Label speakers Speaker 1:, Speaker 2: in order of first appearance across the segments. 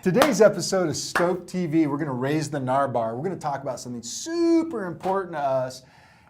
Speaker 1: Today's episode of Stoke TV, we're going to raise the NAR bar. We're going to talk about something super important to us,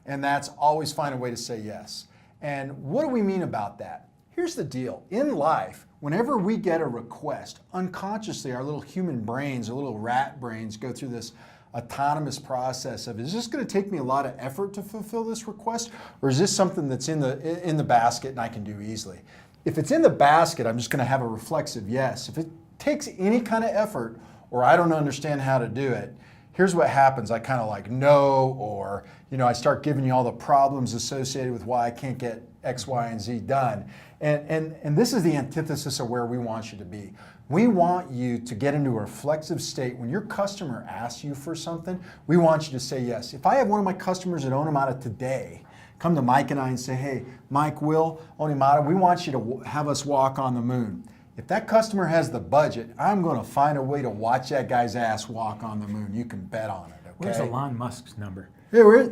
Speaker 1: and that's always find a way to say yes. And what do we mean about that? Here's the deal. In life, whenever we get a request, unconsciously our little human brains, our little rat brains go through this autonomous process of, is this going to take me a lot of effort to fulfill this request, or is this something that's in the basket and I can do easily? If it's in the basket, I'm just going to have a reflexive yes. If it takes any kind of effort or I don't understand how to do it, here's what happens. I kind of like no, or I start giving you all the problems associated with why I can't get X, Y, and Z done. And this is the antithesis of where we want you to be. We want you to get into a reflexive state. When your customer asks you for something, we want you to say yes. If I have one of my customers at Onimata today come to Mike and I and say, hey, Mike, Will, Onimata, we want you to have us walk on the moon. If that customer has the budget, I'm going to find a way to watch that guy's ass walk on the moon. You can bet on it, okay?
Speaker 2: Where's Elon Musk's number?
Speaker 1: Yeah,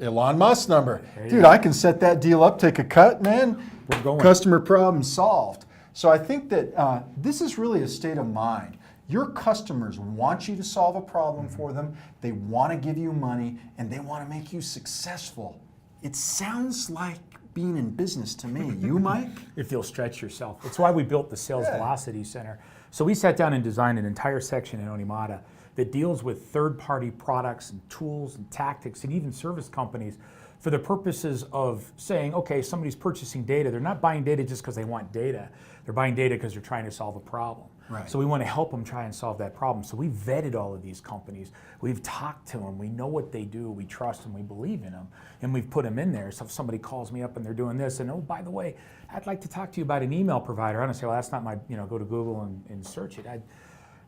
Speaker 1: Elon Musk's number. Dude, I can set that deal up, take a cut, man.
Speaker 2: We're going.
Speaker 1: Customer problem solved. So I think that this is really a state of mind. Your customers want you to solve a problem for them. They want to give you money, and they want to make you successful. It sounds like being in business to me. You, Mike?
Speaker 2: If you'll stretch yourself. It's why we built the Sales Velocity Center. So we sat down and designed an entire section in Onimata that deals with third-party products and tools and tactics and even service companies for the purposes of saying, okay, somebody's purchasing data. They're not buying data just because they want data. They're buying data because they're trying to solve a problem.
Speaker 1: Right.
Speaker 2: So we want to help them try and solve that problem. So we vetted all of these companies. We've talked to them. We know what they do. We trust them. We believe in them. And we've put them in there. So if somebody calls me up and they're doing this, and oh, by the way, I'd like to talk to you about an email provider. I don't say, well, that's not my, go to Google and search it.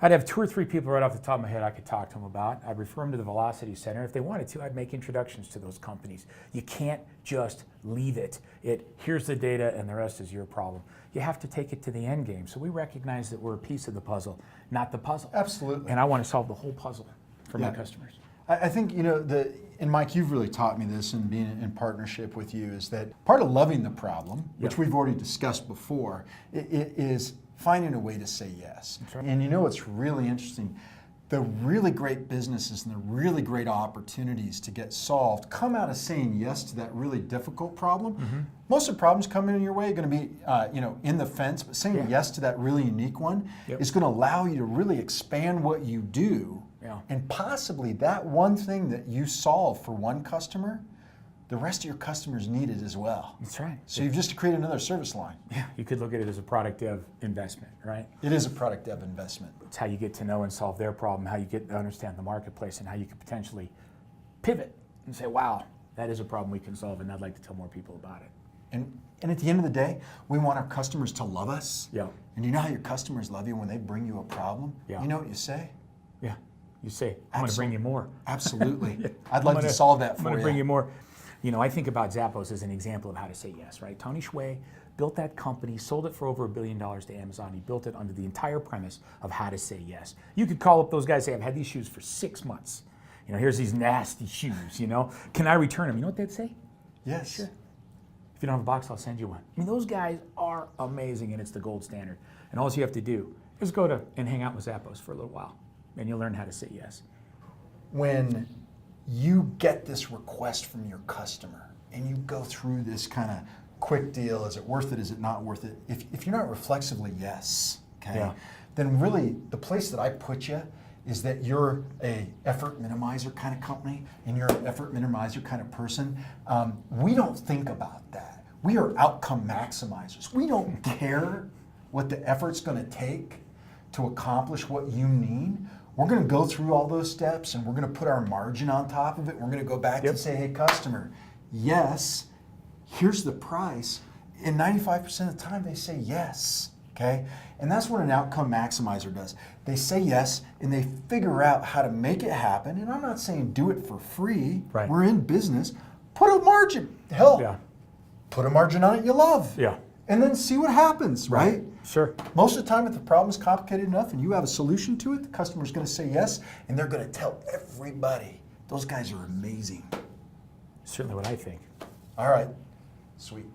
Speaker 2: I'd have 2 or 3 people right off the top of my head I could talk to them about. I'd refer them to the Velocity Center. If they wanted to, I'd make introductions to those companies. You can't just leave it. Here's the data and the rest is your problem. You have to take it to the end game. So we recognize that we're a piece of the puzzle, not the puzzle.
Speaker 1: Absolutely.
Speaker 2: And I want to solve the whole puzzle for my customers.
Speaker 1: I think, and Mike, you've really taught me this, and being in partnership with you, is that part of loving the problem, which we've already discussed before, is finding a way to say yes.
Speaker 2: Right.
Speaker 1: And what's really interesting? The really great businesses and the really great opportunities to get solved come out of saying yes to that really difficult problem. Mm-hmm. Most of the problems coming in your way are going to be, in the fence, but saying yes to that really unique one is going to allow you to really expand what you do. Yeah. And possibly that one thing that you solve for one customer, the rest of your customers need it as well.
Speaker 2: That's right.
Speaker 1: So you've just created another service line.
Speaker 2: Yeah, you could look at it as a product dev investment, right?
Speaker 1: It is a product dev investment.
Speaker 2: It's how you get to know and solve their problem, how you get to understand the marketplace, and how you could potentially pivot and say, wow, that is a problem we can solve, and I'd like to tell more people about it.
Speaker 1: And at the end of the day, we want our customers to love us.
Speaker 2: Yeah.
Speaker 1: And you know how your customers love you when they bring you a problem?
Speaker 2: Yeah.
Speaker 1: You know what you say?
Speaker 2: Yeah. You say, I'm going to bring you more.
Speaker 1: Absolutely. I'd like to solve that for you.
Speaker 2: I'm going to bring you more. I think about Zappos as an example of how to say yes, right? Tony Hsieh built that company, sold it for over $1 billion to Amazon. He built it under the entire premise of how to say yes. You could call up those guys and say, I've had these shoes for 6 months. Here's these nasty shoes, Can I return them? You know what they'd say?
Speaker 1: Yes.
Speaker 2: Sure. If you don't have a box, I'll send you one. Those guys are amazing, and it's the gold standard. And all you have to do is go and hang out with Zappos for a little while, and you'll learn how to say yes.
Speaker 1: When you get this request from your customer and you go through this kind of quick deal, is it worth it, is it not worth it? If you're not reflexively yes, then really the place that I put you is that you're a effort minimizer kind of company and you're an effort minimizer kind of person. We don't think about that. We are outcome maximizers. We don't care what the effort's going to take to accomplish what you need. We're going to go through all those steps and we're going to put our margin on top of it. We're going to go back and say, hey, customer, yes, here's the price. And 95% of the time they say yes, okay? And that's what an outcome maximizer does. They say yes and they figure out how to make it happen. And I'm not saying do it for free.
Speaker 2: Right.
Speaker 1: We're in business. Put a margin. Hell, put a margin on it you love.
Speaker 2: Yeah.
Speaker 1: And then see what happens, right?
Speaker 2: Sure.
Speaker 1: Most of the time, if the problem is complicated enough and you have a solution to it, the customer's going to say yes, and they're going to tell everybody. Those guys are amazing.
Speaker 2: Certainly what I think.
Speaker 1: All right. Sweet.